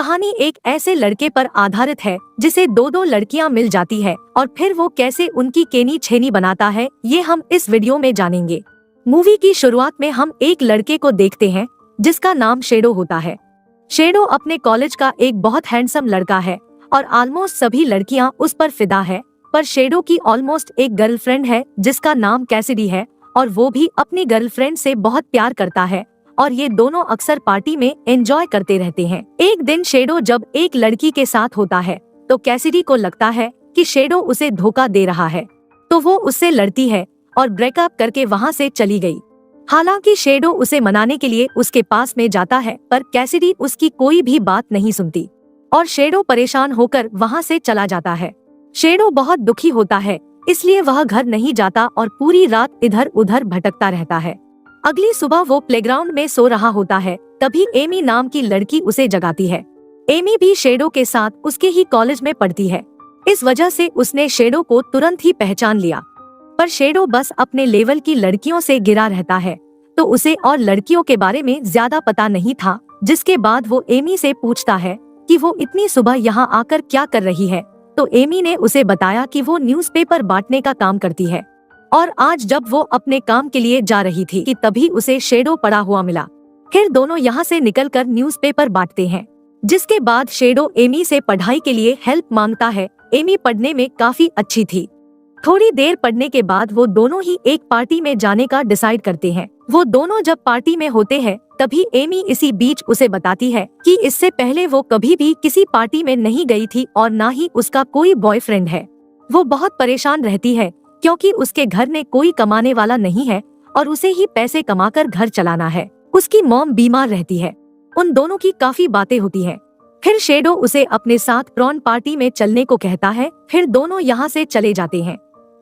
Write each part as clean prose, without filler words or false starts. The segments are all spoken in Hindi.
कहानी एक ऐसे लड़के पर आधारित है जिसे दो दो लड़कियां मिल जाती है और फिर वो कैसे उनकी केनी छेनी बनाता है, ये हम इस वीडियो में जानेंगे। मूवी की शुरुआत में हम एक लड़के को देखते हैं जिसका नाम शेडो होता है। शेडो अपने कॉलेज का एक बहुत हैंडसम लड़का है और ऑलमोस्ट सभी लड़कियां उस पर फिदा है, पर शेडो की ऑलमोस्ट एक गर्लफ्रेंड है जिसका नाम कैसिडी है और वो भी अपनी गर्लफ्रेंड से बहुत प्यार करता है और ये दोनों अक्सर पार्टी में एंजॉय करते रहते हैं। एक दिन शेडो जब एक लड़की के साथ होता है तो कैसिडी को लगता है कि शेडो उसे धोखा दे रहा है, तो वो उससे लड़ती है और ब्रेकअप करके वहाँ से चली गई। हालांकि शेडो उसे मनाने के लिए उसके पास में जाता है, पर कैसिडी उसकी कोई भी बात नहीं सुनती और शेडो परेशान होकर वहाँ से चला जाता है। शेडो बहुत दुखी होता है, इसलिए वह घर नहीं जाता और पूरी रात इधर उधर भटकता रहता है। अगली सुबह वो प्लेग्राउंड में सो रहा होता है, तभी एमी नाम की लड़की उसे जगाती है। एमी भी शेडो के साथ उसके ही कॉलेज में पढ़ती है, इस वजह से उसने शेडो को तुरंत ही पहचान लिया। पर शेडो बस अपने लेवल की लड़कियों से घिरा रहता है, तो उसे और लड़कियों के बारे में ज्यादा पता नहीं था। जिसके बाद वो एमी से पूछता है कि वो इतनी सुबह यहाँ आकर क्या कर रही है, तो एमी ने उसे बताया कि वो न्यूज़पेपर बांटने का काम करती है और आज जब वो अपने काम के लिए जा रही थी कि तभी उसे शेडो पड़ा हुआ मिला। फिर दोनों यहाँ से निकलकर न्यूज़पेपर बांटते हैं, जिसके बाद शेडो एमी से पढ़ाई के लिए हेल्प मांगता है। एमी पढ़ने में काफी अच्छी थी। थोड़ी देर पढ़ने के बाद वो दोनों ही एक पार्टी में जाने का डिसाइड करते हैं। वो दोनों जब पार्टी में होते हैं तभी एमी इसी बीच उसे बताती है कि इससे पहले वो कभी भी किसी पार्टी में नहीं गई थी और ना ही उसका कोई बॉयफ्रेंड है। वो बहुत परेशान रहती है क्योंकि उसके घर में कोई कमाने वाला नहीं है और उसे ही पैसे कमाकर घर चलाना है। उसकी मॉम बीमार रहती है। उन दोनों की काफी बातें होती हैं। फिर शेडो उसे अपने साथ प्रॉन पार्टी में चलने को कहता है। फिर दोनों यहाँ से चले जाते हैं।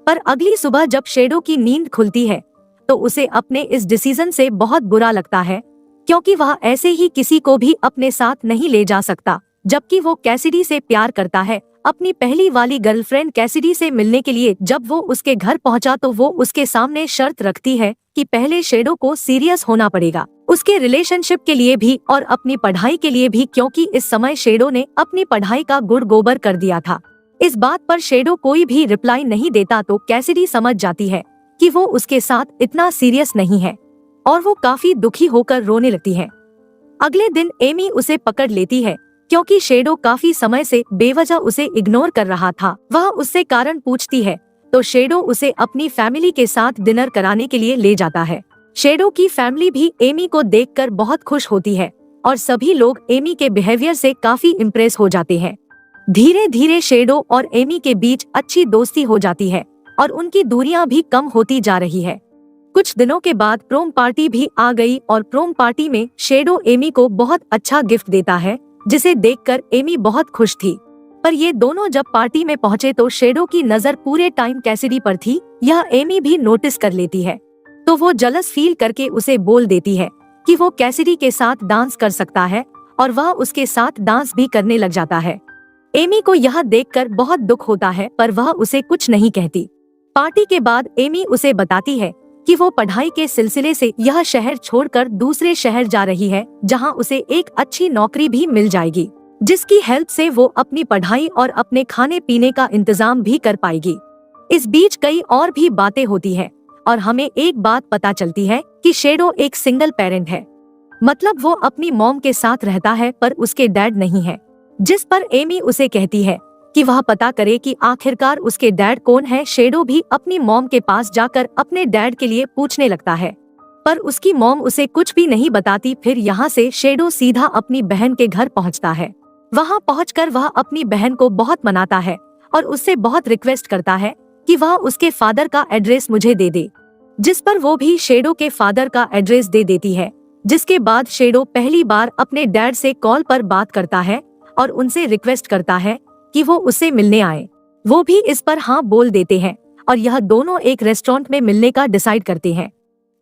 पर अगली सुबह जब शेडो की नींद खुलती है तो उसे अपने इस डिसीजन से बहुत बुरा लगता है, क्योंकि वह ऐसे ही किसी को भी अपने साथ नहीं ले जा सकता, जबकि वो कैसिडी से प्यार करता है। अपनी पहली वाली गर्लफ्रेंड कैसिडी से मिलने के लिए जब वो उसके घर पहुंचा तो वो उसके सामने शर्त रखती है कि पहले शेडो को सीरियस होना पड़ेगा, उसके रिलेशनशिप के लिए भी और अपनी पढ़ाई के लिए भी, क्योंकि इस समय शेडो ने अपनी पढ़ाई का गुड़ गोबर कर दिया था। इस बात पर शेडो कोई भी रिप्लाई नहीं देता तो कैसिडी समझ जाती है कि वो उसके साथ इतना सीरियस नहीं है और वो काफी दुखी होकर रोने लगती है। अगले दिन एमी उसे पकड़ लेती है क्योंकि शेडो काफी समय से बेवजह उसे इग्नोर कर रहा था। वह उससे कारण पूछती है तो शेडो उसे अपनी फैमिली के साथ डिनर कराने के लिए ले जाता है। शेडो की फैमिली भी एमी को देखकर बहुत खुश होती है और सभी लोग एमी के बिहेवियर से काफी इम्प्रेस हो जाते हैं। धीरे धीरे शेडो और एमी के बीच अच्छी दोस्ती हो जाती है और उनकी दूरियां भी कम होती जा रही है। कुछ दिनों के बाद प्रोम पार्टी भी आ गई और प्रोम पार्टी में शेडो एमी को बहुत अच्छा गिफ्ट देता है, जिसे देखकर एमी बहुत खुश थी। पर ये दोनों जब पार्टी में पहुंचे तो शेडो की नजर पूरे टाइम कैसिडी पर थी। यह एमी भी नोटिस कर लेती है, तो वो जलस फील करके उसे बोल देती है कि वो कैसिडी के साथ डांस कर सकता है और वह उसके साथ डांस भी करने लग जाता है। एमी को यह देखकर बहुत दुख होता है, पर वह उसे कुछ नहीं कहती। पार्टी के बाद एमी उसे बताती है कि वो पढ़ाई के सिलसिले से यह शहर छोड़कर दूसरे शहर जा रही है, जहां उसे एक अच्छी नौकरी भी मिल जाएगी, जिसकी हेल्प से वो अपनी पढ़ाई और अपने खाने पीने का इंतजाम भी कर पाएगी। इस बीच कई और भी बातें होती है और हमें एक बात पता चलती है कि शेडो एक सिंगल पेरेंट है, मतलब वो अपनी मॉम के साथ रहता है पर उसके डैड नहीं है। जिस पर एमी उसे कहती है कि वह पता करे कि आखिरकार उसके डैड कौन है। शेडो भी अपनी मॉम के पास जाकर अपने डैड के लिए पूछने लगता है, पर उसकी मॉम उसे कुछ भी नहीं बताती। फिर यहाँ से शेडो सीधा अपनी बहन के घर पहुँचता है। वहाँ पहुँचकर वह अपनी बहन को बहुत मनाता है और उससे बहुत रिक्वेस्ट करता है कि वह उसके फादर का एड्रेस मुझे दे दे, जिस पर वो भी शेडो के फादर का एड्रेस दे देती है। जिसके बाद शेडो पहली बार अपने डैड से कॉल पर बात करता है और उनसे रिक्वेस्ट करता है कि वो उससे मिलने आए। वो भी इस पर हाँ बोल देते हैं और यह दोनों एक रेस्टोरेंट में मिलने का डिसाइड करते हैं।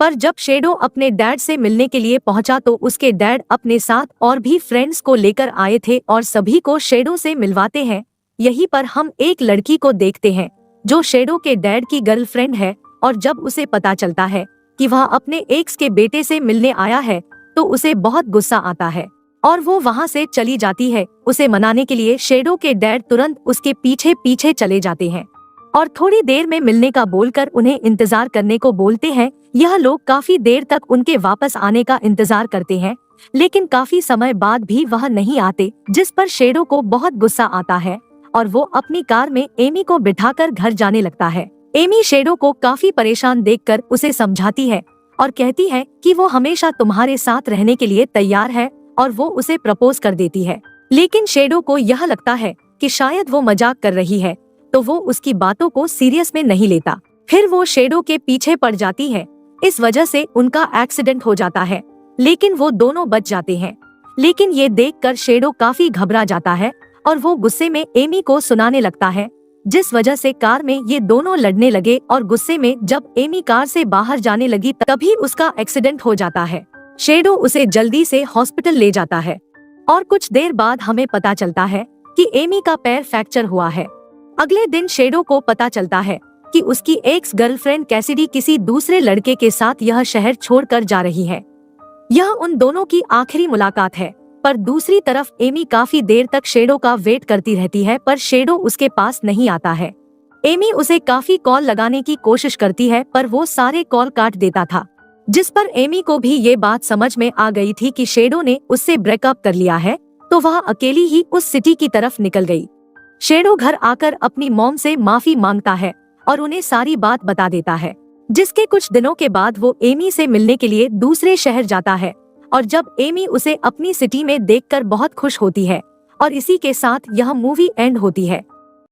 पर जब शेडो अपने डैड से मिलने के लिए पहुंचा तो उसके डैड अपने साथ और भी फ्रेंड्स को लेकर आए थे और सभी को शेडो से मिलवाते हैं। यहीं पर हम एक लड़की को देखते हैं जो शेडो के डैड की गर्लफ्रेंड है और जब उसे पता चलता है कि वह अपने एक्स के बेटे से मिलने आया है तो उसे बहुत गुस्सा आता है और वो वहाँ से चली जाती है। उसे मनाने के लिए शेडो के डैड तुरंत उसके पीछे पीछे चले जाते हैं और थोड़ी देर में मिलने का बोलकर उन्हें इंतजार करने को बोलते हैं। यह लोग काफी देर तक उनके वापस आने का इंतजार करते हैं, लेकिन काफी समय बाद भी वह नहीं आते, जिस पर शेडो को बहुत गुस्सा आता है और वो अपनी कार में एमी को बिठाकर घर जाने लगता है। एमी शेडो को काफी परेशान देखकर उसे समझाती है और कहती है कि वो हमेशा तुम्हारे साथ रहने के लिए तैयार है और वो उसे प्रपोज कर देती है। लेकिन शेडो को यह लगता है कि शायद वो मजाक कर रही है, तो वो उसकी बातों को सीरियस में नहीं लेता। फिर वो शेडो के पीछे पड़ जाती है। इस वजह से उनका एक्सीडेंट हो जाता है, लेकिन वो दोनों बच जाते हैं। लेकिन ये देखकर शेडो काफी घबरा जाता है और वो गुस्से में एमी को सुनाने लगता है, जिस वजह से कार में ये दोनों लड़ने लगे और गुस्से में जब एमी कार से बाहर जाने लगी तभी उसका एक्सीडेंट हो जाता है। शेडो उसे जल्दी से हॉस्पिटल ले जाता है और कुछ देर बाद हमें पता चलता है कि एमी का पैर फ्रैक्चर हुआ है। अगले दिन शेडो को पता चलता है कि उसकी एक्स गर्लफ्रेंड कैसिडी किसी दूसरे लड़के के साथ यह शहर छोड़कर जा रही है। यह उन दोनों की आखिरी मुलाकात है। पर दूसरी तरफ एमी काफी देर तक शेडो का वेट करती रहती है, पर शेडो उसके पास नहीं आता है। एमी उसे काफी कॉल लगाने की कोशिश करती है, पर वो सारे कॉल काट देता था, जिस पर एमी को भी ये बात समझ में आ गई थी कि शेडो ने उससे ब्रेकअप कर लिया है, तो वह अकेली ही उस सिटी की तरफ निकल गई। शेडो घर आकर अपनी मॉम से माफी मांगता है और उन्हें सारी बात बता देता है, जिसके कुछ दिनों के बाद वो एमी से मिलने के लिए दूसरे शहर जाता है और जब एमी उसे अपनी सिटी में देखकर बहुत खुश होती है और इसी के साथ यह मूवी एंड होती है।